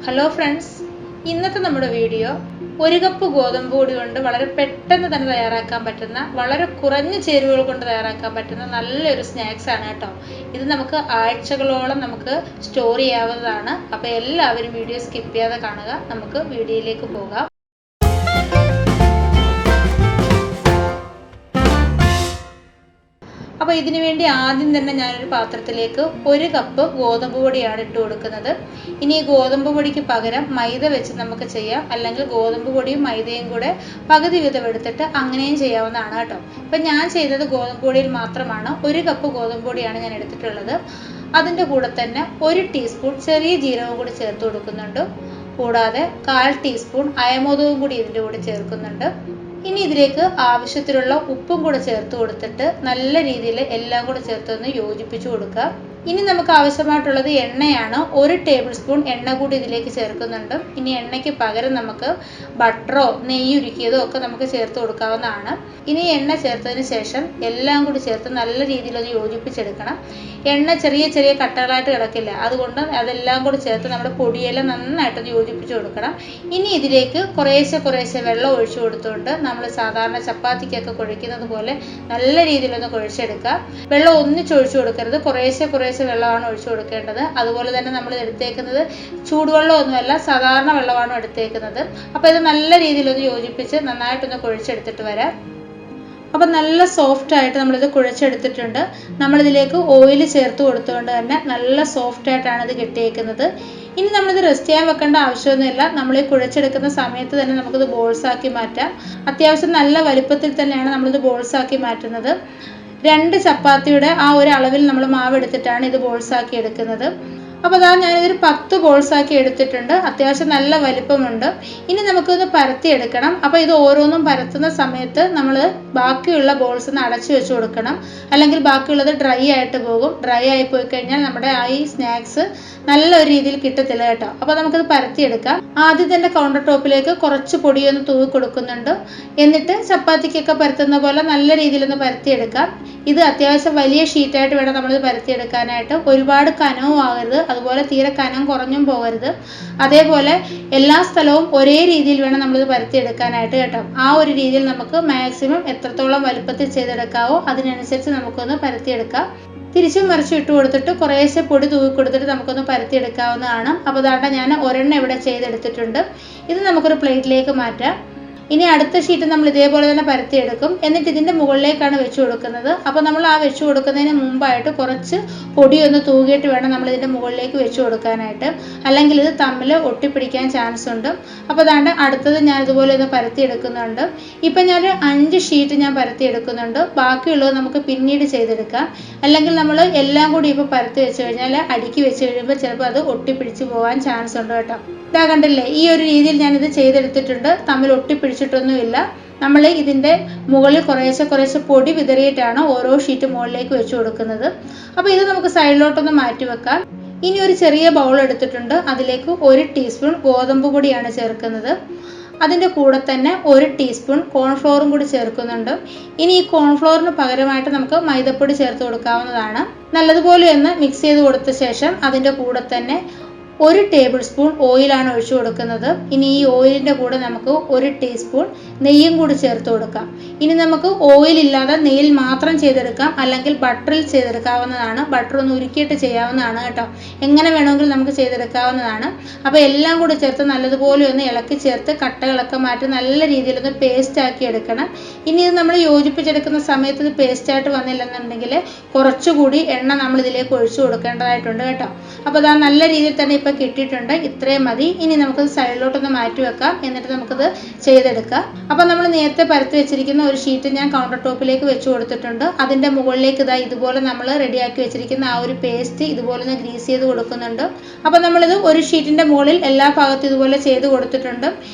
Hello friends, ഇന്നത്തെ നമ്മുടെ video ഒരു കപ്പ് ഗോതമ്പ് പൊടി കൊണ്ട് വളരെ പെട്ടെന്ന് തന്നെ തയ്യാറാക്കാൻ പറ്റുന്ന, വളരെ കുറഞ്ഞ ചേരുവകൾ കൊണ്ട് തയ്യാറാക്കാൻ പറ്റുന്ന നല്ലൊരു സ്നാക്സ് ആണ് കേട്ടോ. ഇത് നമുക്ക് ആഴ്ചകളോളം നമുക്ക് സ്റ്റോർ ചെയ്യാവുന്നതാണ്. അപ്പോൾ എല്ലാവരും വീഡിയോ സ്കിപ്പ് ചെയ്യാതെ കാണുക. നമുക്ക് വീഡിയോയിലേക്ക് പോകാം. അപ്പോൾ ഇതിനു വേണ്ടി ആദ്യം തന്നെ ഞാനൊരു പാത്രത്തിലേക്ക് ഒരു കപ്പ് ഗോതമ്പ് പൊടിയാണ് ഇട്ട് കൊടുക്കുന്നത്. ഇനി ഈ ഗോതമ്പ് പൊടിക്ക് പകരം മൈദ വെച്ച് നമുക്ക് ചെയ്യാം, അല്ലെങ്കിൽ ഗോതമ്പ് പൊടിയും മൈദയും കൂടെ പകുതി വീതം എടുത്തിട്ട് അങ്ങനെയും ചെയ്യാവുന്നതാണ് കേട്ടോ. ഇപ്പം ഞാൻ ചെയ്തത് ഗോതമ്പ് പൊടിയിൽ മാത്രമാണ്. ഒരു കപ്പ് ഗോതമ്പ് പൊടിയാണ് ഞാൻ എടുത്തിട്ടുള്ളത്. അതിൻ്റെ കൂടെ തന്നെ 1 ടീസ്പൂൺ ചെറിയ ജീരകം കൂടി ചേർത്ത് കൊടുക്കുന്നുണ്ട്. കൂടാതെ 1/4 ടീസ്പൂൺ അയമോദകവും കൂടി ഇതിൻ്റെ കൂടെ ചേർക്കുന്നുണ്ട്. ഇനി ഇതിലേക്ക് ആവശ്യത്തിനുള്ള ഉപ്പും കൂടെ ചേർത്ത് കൊടുത്തിട്ട് നല്ല രീതിയിൽ എല്ലാം കൂടെ ചേർത്തൊന്ന് യോജിപ്പിച്ചു കൊടുക്കുക. ഇനി നമുക്ക് ആവശ്യമായിട്ടുള്ളത് എണ്ണയാണ്. 1 ടേബിൾ സ്പൂൺ എണ്ണ കൂടി ഇതിലേക്ക് ചേർക്കുന്നുണ്ട്. ഇനി എണ്ണയ്ക്ക് പകരം നമുക്ക് ബട്ടറോ നെയ്യ് ഉരുക്കിയതോ ഒക്കെ നമുക്ക് ചേർത്ത് കൊടുക്കാവുന്നതാണ്. ഇനി എണ്ണ ചേർത്തതിന് ശേഷം എല്ലാം കൂടി ചേർത്ത് നല്ല രീതിയിലൊന്ന് യോജിപ്പിച്ചെടുക്കണം. എണ്ണ ചെറിയ ചെറിയ കട്ടകളായിട്ട് കിടക്കില്ല, അതുകൊണ്ട് അതെല്ലാം കൂടി ചേർത്ത് നമ്മുടെ പൊടിയെല്ലാം നന്നായിട്ടൊന്ന് യോജിപ്പിച്ച് കൊടുക്കണം. ഇനി ഇതിലേക്ക് കുറേശ്ശെ വെള്ളം ഒഴിച്ചു കൊടുത്തുകൊണ്ട് നമ്മൾ സാധാരണ ചപ്പാത്തിക്കൊക്കെ കുഴയ്ക്കുന്നത് പോലെ നല്ല രീതിയിലൊന്ന് കുഴച്ചെടുക്കുക. വെള്ളം ഒന്നിച്ചൊഴിച്ചു കൊടുക്കരുത്, കുറേശ്ശെ വെള്ളമാണ് ഒഴിച്ചു കൊടുക്കേണ്ടത്. അതുപോലെ തന്നെ നമ്മൾ എടുത്തേക്കുന്നത് ചൂടുവെള്ളമൊന്നുമല്ല, സാധാരണ വെള്ളമാണ് എടുത്തേക്കുന്നത്. അപ്പോൾ ഇത് നല്ല രീതിയിലൊന്ന് യോജിപ്പിച്ച് നന്നായിട്ടൊന്ന് കുഴച്ചെടുത്തിട്ട് വരാം. അപ്പം നല്ല സോഫ്റ്റ് ആയിട്ട് നമ്മളിത് കുഴച്ചെടുത്തിട്ടുണ്ട്. നമ്മളിതിലേക്ക് ഓയിൽ ചേർത്ത് കൊടുത്തുകൊണ്ട് തന്നെ നല്ല സോഫ്റ്റ് ആയിട്ടാണ് ഇത് കിട്ടിയേക്കുന്നത്. ഇനി നമ്മളിത് റെസ്റ്റ് ചെയ്യാൻ വെക്കേണ്ട ആവശ്യമൊന്നുമില്ല. നമ്മൾ ഈ കുഴച്ചെടുക്കുന്ന സമയത്ത് തന്നെ നമുക്കിത് ബോൾസ് ആക്കി മാറ്റാം. അത്യാവശ്യം നല്ല വലുപ്പത്തിൽ തന്നെയാണ് നമ്മളിത് ബോൾസ് ആക്കി മാറ്റുന്നത്. 2 ചപ്പാത്തിയുടെ ആ ഒരു അളവിൽ നമ്മൾ മാവ് എടുത്തിട്ടാണ് ഇത് ബോൾസ് ആക്കി എടുക്കുന്നത്. അപ്പോൾ അതാ ഞാനിതൊരു 10 ബോൾസ് ആക്കി എടുത്തിട്ടുണ്ട്. അത്യാവശ്യം നല്ല വലിപ്പമുണ്ട്. ഇനി നമുക്കൊന്ന് പരത്തി എടുക്കണം. അപ്പോൾ ഇത് ഓരോന്നും പരത്തുന്ന സമയത്ത് നമ്മൾ ബാക്കിയുള്ള ബോൾസ് ഒന്ന് അടച്ചു വെച്ച് കൊടുക്കണം, അല്ലെങ്കിൽ ബാക്കിയുള്ളത് ഡ്രൈ ആയിട്ട് പോകും. ഡ്രൈ ആയി പോയി കഴിഞ്ഞാൽ നമ്മുടെ ഈ സ്നാക്സ് നല്ലൊരു രീതിയിൽ കിട്ടത്തില്ല കേട്ടോ. അപ്പോൾ നമുക്കത് പരത്തിയെടുക്കാം. ആദ്യം തന്നെ കൗണ്ടർ ടോപ്പിലേക്ക് കുറച്ച് പൊടിയൊന്ന് തൂവി കൊടുക്കുന്നുണ്ട്. എന്നിട്ട് ചപ്പാത്തിക്കൊക്കെ പരത്തുന്ന പോലെ നല്ല രീതിയിലൊന്ന് പരത്തിയെടുക്കാം. ഇത് അത്യാവശ്യം വലിയ ഷീറ്റായിട്ട് വേണം നമ്മളിത് പരത്തിയെടുക്കാനായിട്ട്. ഒരുപാട് കനവും ആകരുത്, അതുപോലെ തീരെ കനം കുറഞ്ഞും പോകരുത്. അതേപോലെ എല്ലാ സ്ഥലവും ഒരേ രീതിയിൽ വേണം നമ്മളിത് പരത്തിയെടുക്കാനായിട്ട് കേട്ടോ. ആ ഒരു രീതിയിൽ നമുക്ക് മാക്സിമം എത്രത്തോളം വലുപ്പത്തിൽ ചെയ്തെടുക്കാവോ അതിനനുസരിച്ച് നമുക്കൊന്ന് പരത്തിയെടുക്കാം. തിരിച്ചും മറിച്ചും ഇട്ട് കൊടുത്തിട്ട് കുറേശ്ശെ പൊടി തൂവി കൊടുത്തിട്ട് നമുക്കൊന്ന് പരത്തിയെടുക്കാവുന്നതാണ്. അപ്പോൾ അതാണ്ട് ഞാൻ ഒരെണ്ണം ഇവിടെ ചെയ്തെടുത്തിട്ടുണ്ട്. ഇത് നമുക്കൊരു പ്ലേറ്റിലേക്ക് മാറ്റാം. ഇനി അടുത്ത ഷീറ്റ് നമ്മൾ ഇതേപോലെ തന്നെ പരത്തിയെടുക്കും. എന്നിട്ട് ഇതിൻ്റെ മുകളിലേക്കാണ് വെച്ച് കൊടുക്കുന്നത്. അപ്പോൾ നമ്മൾ ആ വെച്ച് കൊടുക്കുന്നതിന് മുമ്പായിട്ട് കുറച്ച് പൊടിയൊന്ന് തൂകിയിട്ട് വേണം നമ്മൾ ഇതിൻ്റെ മുകളിലേക്ക് വെച്ച് കൊടുക്കാനായിട്ട്, അല്ലെങ്കിൽ ഇത് തമ്മിൽ ഒട്ടിപ്പിടിക്കാൻ ചാൻസ് ഉണ്ട്. അപ്പോൾ അതാണ്ട് അടുത്തത് ഞാൻ ഇതുപോലെ ഒന്ന് പരത്തിയെടുക്കുന്നുണ്ട്. ഇപ്പം ഞാൻ 5 ഷീറ്റ് ഞാൻ പരത്തിയെടുക്കുന്നുണ്ട്. ബാക്കിയുള്ളത് നമുക്ക് പിന്നീട് ചെയ്തെടുക്കാം. അല്ലെങ്കിൽ നമ്മൾ എല്ലാം കൂടി ഇപ്പോൾ പരത്തി വെച്ച് കഴിഞ്ഞാൽ അടുക്കി വെച്ച് കഴിയുമ്പോൾ ചിലപ്പോൾ അത് ഒട്ടിപ്പിടിച്ച് പോകാൻ ചാൻസ് ഉണ്ട് കേട്ടോ. ഇതാ കണ്ടില്ലേ, ഈ ഒരു രീതിയിൽ ഞാനിത് ചെയ്തെടുത്തിട്ടുണ്ട്. തമ്മിൽ ഒട്ടിപ്പിടിച്ചിട്ടൊന്നുമില്ല. നമ്മൾ ഇതിൻ്റെ മുകളിൽ കുറേശ്ശെ പൊടി വിതറിയിട്ടാണ് ഓരോ ഷീറ്റ് മുകളിലേക്ക് വെച്ച് കൊടുക്കുന്നത്. അപ്പോൾ ഇത് നമുക്ക് സൈഡിലോട്ടൊന്ന് മാറ്റി വെക്കാം. ഇനി ഒരു ചെറിയ ബൗൾ എടുത്തിട്ടുണ്ട്. അതിലേക്ക് 1 ടീസ്പൂൺ ഗോതമ്പ് പൊടിയാണ് ചേർക്കുന്നത്. അതിൻ്റെ കൂടെ തന്നെ 1 ടീസ്പൂൺ കോൺഫ്ലോറും കൂടി ചേർക്കുന്നുണ്ട്. ഇനി ഈ കോൺഫ്ലോറിന് പകരമായിട്ട് നമുക്ക് മൈദപ്പൊടി ചേർത്ത് കൊടുക്കാവുന്നതാണ്. നല്ലതുപോലെ ഒന്ന് മിക്സ് ചെയ്ത് കൊടുത്ത ശേഷം അതിൻ്റെ കൂടെ തന്നെ 1 ടേബിൾ സ്പൂൺ ഓയിലാണ് ഒഴിച്ചു കൊടുക്കുന്നത്. ഇനി ഈ ഓയിലിൻ്റെ കൂടെ നമുക്ക് 1 ടീസ്പൂൺ നെയ്യും കൂടി ചേർത്ത് കൊടുക്കാം. ഇനി നമുക്ക് ഓയിൽ ഇല്ലാതെ നെയ്യിൽ മാത്രം ചെയ്തെടുക്കാം, അല്ലെങ്കിൽ ബട്ടറിൽ ചെയ്തെടുക്കാവുന്നതാണ്. ബട്ടർ ഒന്ന് ഉരുക്കിയിട്ട് ചെയ്യാവുന്നതാണ് കേട്ടോ. എങ്ങനെ വേണമെങ്കിലും നമുക്ക് ചെയ്തെടുക്കാവുന്നതാണ്. അപ്പോൾ എല്ലാം കൂടി ചേർത്ത് നല്ലതുപോലെ ഒന്ന് ഇളക്കി ചേർത്ത് കട്ടകളൊക്കെ മാറ്റി നല്ല രീതിയിലൊന്ന് പേസ്റ്റ് ആക്കി എടുക്കണം. ഇനി ഇത് നമ്മൾ യോജിപ്പിച്ചെടുക്കുന്ന സമയത്ത് ഇത് പേസ്റ്റായിട്ട് വന്നില്ലെന്നുണ്ടെങ്കിൽ കുറച്ചുകൂടി എണ്ണ നമ്മൾ ഇതിലേക്ക് ഒഴിച്ചു കൊടുക്കേണ്ടതായിട്ടുണ്ട് കേട്ടോ. അപ്പോൾ അതാ നല്ല രീതിയിൽ തന്നെ ഇപ്പോൾ കിട്ടിയിട്ടുണ്ട്. ഇത്രയും മതി. ഇനി നമുക്കത് സൈഡിലോട്ടൊന്ന് മാറ്റി വെക്കാം. എന്നിട്ട് നമുക്കത് ചെയ്തെടുക്കാം. അപ്പോൾ നമ്മൾ നേരത്തെ പരത്തി വെച്ചിരിക്കുന്ന ഒരു ഷീറ്റ് ഞാൻ കൗണ്ടർ ടോപ്പിലേക്ക് വെച്ച് കൊടുത്തിട്ടുണ്ട്. അതിൻ്റെ മുകളിലേക്ക് ഇതുപോലെ നമ്മൾ റെഡിയാക്കി വെച്ചിരിക്കുന്ന ആ ഒരു പേസ്റ്റ് ഇതുപോലെ ഒന്ന് ഗ്രീസ് ചെയ്ത് കൊടുക്കുന്നുണ്ട്. അപ്പോൾ നമ്മളിത് ഒരു ഷീറ്റിൻ്റെ മുകളിൽ എല്ലാ ഭാഗത്തും ഇതുപോലെ ചെയ്ത് കൊടുത്തിട്ടുണ്ട്.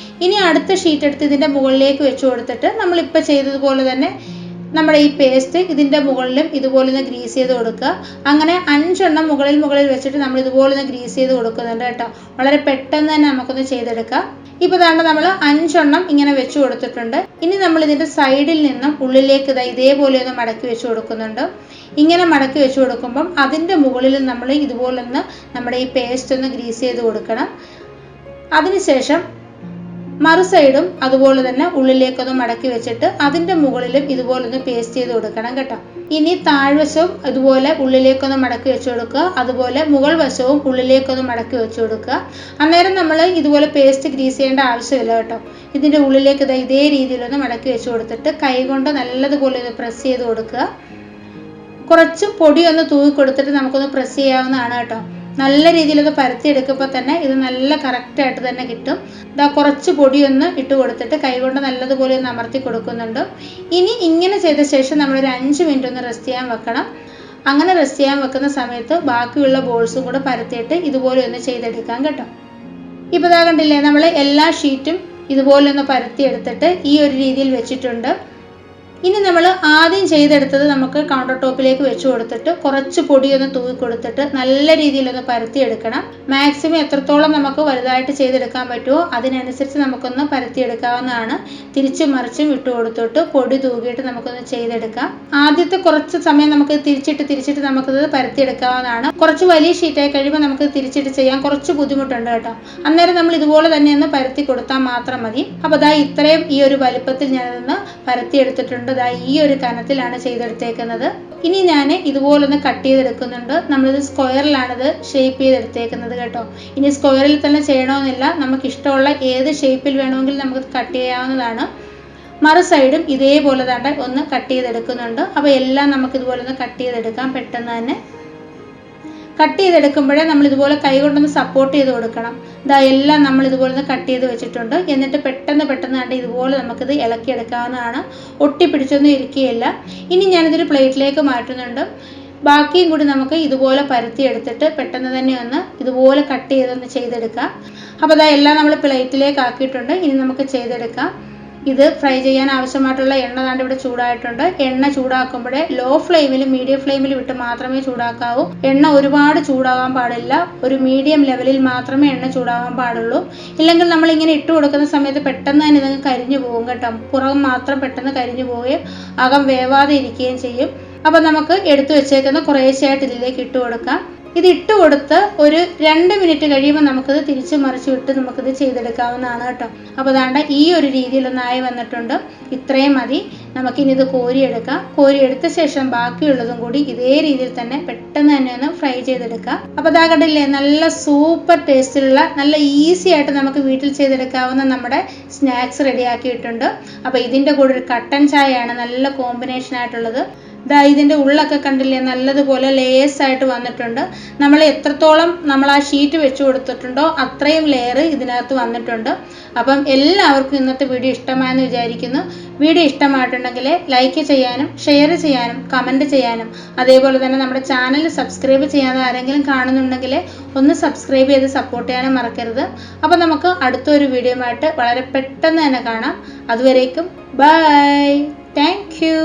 ഇനി അടുത്ത ഷീറ്റ് എടുത്ത് ഇതിൻ്റെ മുകളിലേക്ക് വെച്ച് കൊടുത്തിട്ട് നമ്മളിപ്പോൾ ചെയ്തതുപോലെ തന്നെ നമ്മുടെ ഈ പേസ്റ്റ് ഇതിൻ്റെ മുകളിലും ഇതുപോലെ ഒന്ന് ഗ്രീസ് ചെയ്ത് കൊടുക്കുക. അങ്ങനെ 5 എണ്ണം മുകളിൽ വെച്ചിട്ട് നമ്മൾ ഇതുപോലെ ഒന്ന് ഗ്രീസ് ചെയ്ത് കൊടുക്കുന്നുണ്ട് കേട്ടോ. വളരെ പെട്ടെന്ന് തന്നെ നമുക്കൊന്ന് ചെയ്തെടുക്കാം. ഇപ്പോൾ ദാണ്ട് നമ്മൾ 5 എണ്ണം ഇങ്ങനെ വെച്ച് കൊടുത്തിട്ടുണ്ട്. ഇനി നമ്മൾ ഇതിൻ്റെ സൈഡിൽ നിന്നും ഉള്ളിലേക്ക് ഇതേപോലെ ഒന്ന് മടക്കി വെച്ച് കൊടുക്കുന്നുണ്ട്. ഇങ്ങനെ മടക്കി വെച്ച് കൊടുക്കുമ്പം അതിൻ്റെ മുകളിൽ നമ്മൾ ഇതുപോലെ ഒന്ന് നമ്മുടെ ഈ പേസ്റ്റ് ഒന്ന് ഗ്രീസ് ചെയ്ത് കൊടുക്കണം. അതിനുശേഷം മറു സൈഡും അതുപോലെ തന്നെ ഉള്ളിലേക്കൊന്ന് മടക്കി വെച്ചിട്ട് അതിൻ്റെ മുകളിലും ഇതുപോലെ ഒന്ന് പേസ്റ്റ് ചെയ്ത് കൊടുക്കണം കേട്ടോ. ഇനി താഴ്വശവും ഇതുപോലെ ഉള്ളിലേക്കൊന്ന് മടക്കി വെച്ച് കൊടുക്കുക. അതുപോലെ മുകൾ വശവും ഉള്ളിലേക്കൊന്ന് മടക്കി വെച്ച് കൊടുക്കുക. അന്നേരം നമ്മൾ ഇതുപോലെ പേസ്റ്റ് ഗ്രീസ് ചെയ്യേണ്ട ആവശ്യമില്ല കേട്ടോ. ഇതിൻ്റെ ഉള്ളിലേക്ക് ഇതേ രീതിയിലൊന്ന് മടക്കി വെച്ച് കൊടുത്തിട്ട് കൈകൊണ്ട് നല്ലതുപോലെ ഒന്ന് പ്രസ് ചെയ്ത് കൊടുക്കുക. കുറച്ച് പൊടി ഒന്ന് തൂക്കി കൊടുത്തിട്ട് നമുക്കൊന്ന് പ്രസ് ചെയ്യാവുന്നതാണ് കേട്ടോ. നല്ല രീതിയിലൊന്ന് പരത്തിയെടുക്കുമ്പോൾ തന്നെ ഇത് നല്ല കറക്റ്റായിട്ട് തന്നെ കിട്ടും. കുറച്ച് പൊടിയൊന്ന് ഇട്ട് കൊടുത്തിട്ട് കൈകൊണ്ട് നല്ലതുപോലെ ഒന്ന് അമർത്തി കൊടുക്കുന്നുണ്ട്. ഇനി ഇങ്ങനെ ചെയ്ത ശേഷം നമ്മളൊരു 5 മിനിറ്റ് ഒന്ന് റെസ്റ്റ് ചെയ്യാൻ വെക്കണം. അങ്ങനെ റെസ്റ്റ് ചെയ്യാൻ വെക്കുന്ന സമയത്ത് ബാക്കിയുള്ള ബോൾസും കൂടെ പരത്തിയിട്ട് ഇതുപോലെ ഒന്ന് ചെയ്തെടുക്കാം കേട്ടോ. ഇപ്പോൾ ഇതാ കണ്ടില്ലേ, നമ്മൾ എല്ലാ ഷീറ്റും ഇതുപോലെ ഒന്ന് പരത്തിയെടുത്തിട്ട് ഈ ഒരു രീതിയിൽ വെച്ചിട്ടുണ്ട്. ഇനി നമ്മൾ ആദ്യം ചെയ്തെടുത്തത് നമുക്ക് കൗണ്ടർ ടോപ്പിലേക്ക് വെച്ച് കൊടുത്തിട്ട് കുറച്ച് പൊടിയൊന്ന് തൂക്കി കൊടുത്തിട്ട് നല്ല രീതിയിലൊന്ന് പരത്തിയെടുക്കണം. മാക്സിമം എത്രത്തോളം നമുക്ക് വലുതായിട്ട് ചെയ്തെടുക്കാൻ പറ്റുമോ അതിനനുസരിച്ച് നമുക്കൊന്ന് പരത്തിയെടുക്കാവുന്നതാണ്. തിരിച്ചും മറിച്ചും ഇട്ട് കൊടുത്തിട്ട് പൊടി തൂക്കിയിട്ട് നമുക്കൊന്ന് ചെയ്തെടുക്കാം. ആദ്യത്തെ കുറച്ച് സമയം നമുക്ക് തിരിച്ചിട്ട് നമുക്കത് പരത്തിയെടുക്കാവുന്നതാണ്. കുറച്ച് വലിയ ഷീറ്റായി കഴിയുമ്പോൾ നമുക്ക് തിരിച്ചിട്ട് ചെയ്യാൻ കുറച്ച് ബുദ്ധിമുട്ടുണ്ട് കേട്ടോ. അന്നേരം നമ്മൾ ഇതുപോലെ തന്നെ ഒന്ന് പരത്തി കൊടുത്താൽ മാത്രം മതി. അപ്പോൾ ദാ ഇത്രയും ഈ ഒരു വലുപ്പത്തിൽ ഞാനതൊന്ന് പരത്തിയെടുത്തിട്ടുണ്ട്. ഈ ഒരു കനത്തിലാണ് ചെയ്തെടുത്തേക്കുന്നത്. ഇനി ഞാൻ ഇതുപോലൊന്ന് കട്ട് ചെയ്തെടുക്കുന്നുണ്ട്. നമ്മളിത് സ്ക്വയറിലാണിത് ഷേപ്പ് ചെയ്തെടുത്തേക്കുന്നത് കേട്ടോ. ഇനി സ്ക്വയറിൽ തന്നെ ചെയ്യണമെന്നില്ല, നമുക്ക് ഇഷ്ടമുള്ള ഏത് ഷേപ്പിൽ വേണമെങ്കിലും നമുക്ക് കട്ട് ചെയ്യാവുന്നതാണ്. മറു സൈഡും ഇതേപോലെ തന്നെ ഒന്ന് കട്ട് ചെയ്തെടുക്കുന്നുണ്ട്. അപ്പോൾ എല്ലാം നമുക്ക് ഇതുപോലെ ഒന്ന് കട്ട് ചെയ്തെടുക്കാം പെട്ടെന്ന് തന്നെ. കട്ട് ചെയ്തെടുക്കുമ്പോഴേ നമ്മൾ ഇതുപോലെ കൈ കൊണ്ടൊന്ന് സപ്പോർട്ട് ചെയ്ത് കൊടുക്കണം. എല്ലാം നമ്മൾ ഇതുപോലെ ഒന്ന് കട്ട് ചെയ്ത് വെച്ചിട്ടുണ്ട്. എന്നിട്ട് പെട്ടെന്ന് കണ്ട് ഇതുപോലെ നമുക്കിത് ഇളക്കിയെടുക്കാവുന്നതാണ്. ഒട്ടിപ്പിടിച്ചൊന്നും ഇരിക്കുകയില്ല. ഇനി ഞാനിതൊരു പ്ലേറ്റിലേക്ക് മാറ്റുന്നുണ്ട്. ബാക്കിയും കൂടി നമുക്ക് ഇതുപോലെ പരത്തി എടുത്തിട്ട് പെട്ടെന്ന് തന്നെ ഒന്ന് ഇതുപോലെ കട്ട് ചെയ്തൊന്ന് ചെയ്തെടുക്കാം. അപ്പോൾ എല്ലാം നമ്മൾ പ്ലേറ്റിലേക്ക് ആക്കിയിട്ടുണ്ട്. ഇനി നമുക്ക് ചെയ്തെടുക്കാം. ഇത് ഫ്രൈ ചെയ്യാൻ ആവശ്യമായിട്ടുള്ള എണ്ണ ദാണ്ട് ഇവിടെ ചൂടായിട്ടുണ്ട്. എണ്ണ ചൂടാക്കുമ്പോഴേ ലോ ഫ്ലെയിമിലും മീഡിയം ഫ്ലെയിമിലും ഇട്ട് മാത്രമേ ചൂടാക്കാവൂ. എണ്ണ ഒരുപാട് ചൂടാകാൻ പാടില്ല. ഒരു മീഡിയം ലെവലിൽ മാത്രമേ എണ്ണ ചൂടാകാൻ പാടുള്ളൂ. ഇല്ലെങ്കിൽ നമ്മൾ ഇങ്ങനെ ഇട്ട് കൊടുക്കുന്ന സമയത്ത് പെട്ടെന്ന് തന്നെ ഇതങ്ങ് കരിഞ്ഞു പോകും കേട്ടോ. പുറം മാത്രം പെട്ടെന്ന് കരിഞ്ഞു പോവുകയും അകം വേവാതെ ഇരിക്കുകയും ചെയ്യും. അപ്പോൾ നമുക്ക് എടുത്തു വെച്ചേക്കുന്ന കുറേശ്ശെയായിട്ട് ഇതിലേക്ക് ഇട്ട് കൊടുക്കാം. ഇത് ഇട്ട് കൊടുത്ത് ഒരു 2 മിനിറ്റ് കഴിയുമ്പോൾ നമുക്കിത് തിരിച്ചു മറിച്ച് വിട്ട് നമുക്കിത് ചെയ്തെടുക്കാവുന്നതാണ് കേട്ടോ. അപ്പോൾ ദാണ്ട ഈ ഒരു രീതിയിലൊന്നായി വന്നിട്ടുണ്ട്. ഇത്രയും മതി. നമുക്കിനി ഇത് കോരിയെടുക്കാം. കോരിയെടുത്ത ശേഷം ബാക്കിയുള്ളതും കൂടി ഇതേ രീതിയിൽ തന്നെ പെട്ടെന്ന് തന്നെ ഒന്ന് ഫ്രൈ ചെയ്തെടുക്കാം. അപ്പോൾ ദാ കണ്ടില്ലേ, നല്ല സൂപ്പർ ടേസ്റ്റിലുള്ള നല്ല ഈസി ആയിട്ട് നമുക്ക് വീട്ടിൽ ചെയ്തെടുക്കാവുന്ന നമ്മുടെ സ്നാക്സ് റെഡിയാക്കിയിട്ടുണ്ട്. അപ്പോൾ ഇതിൻ്റെ കൂടെ ഒരു കട്ടൻ ചായയാണ് നല്ല കോമ്പിനേഷൻ ആയിട്ടുള്ളത്. ഇതിൻ്റെ ഉള്ളൊക്കെ കണ്ടില്ലേ, നല്ലതുപോലെ ലേയേഴ്സ് ആയിട്ട് വന്നിട്ടുണ്ട്. നമ്മൾ എത്രത്തോളം നമ്മൾ ആ ഷീറ്റ് വെച്ച് കൊടുത്തിട്ടുണ്ടോ അത്രയും ലെയർ ഇതിനകത്ത് വന്നിട്ടുണ്ട്. അപ്പം എല്ലാവർക്കും ഇന്നത്തെ വീഡിയോ ഇഷ്ടമായെന്ന് വിചാരിക്കുന്നു. വീഡിയോ ഇഷ്ടമായിട്ടുണ്ടെങ്കിൽ ലൈക്ക് ചെയ്യാനും ഷെയർ ചെയ്യാനും കമൻറ്റ് ചെയ്യാനും അതേപോലെ തന്നെ നമ്മുടെ ചാനൽ സബ്സ്ക്രൈബ് ചെയ്യാതെ ആരെങ്കിലും കാണുന്നുണ്ടെങ്കിൽ ഒന്ന് സബ്സ്ക്രൈബ് ചെയ്ത് സപ്പോർട്ട് ചെയ്യാനും മറക്കരുത്. അപ്പോൾ നമുക്ക് അടുത്തൊരു വീഡിയോയുമായിട്ട് വളരെ പെട്ടെന്ന് തന്നെ കാണാം. അതുവരേക്കും ബൈ. Thank you.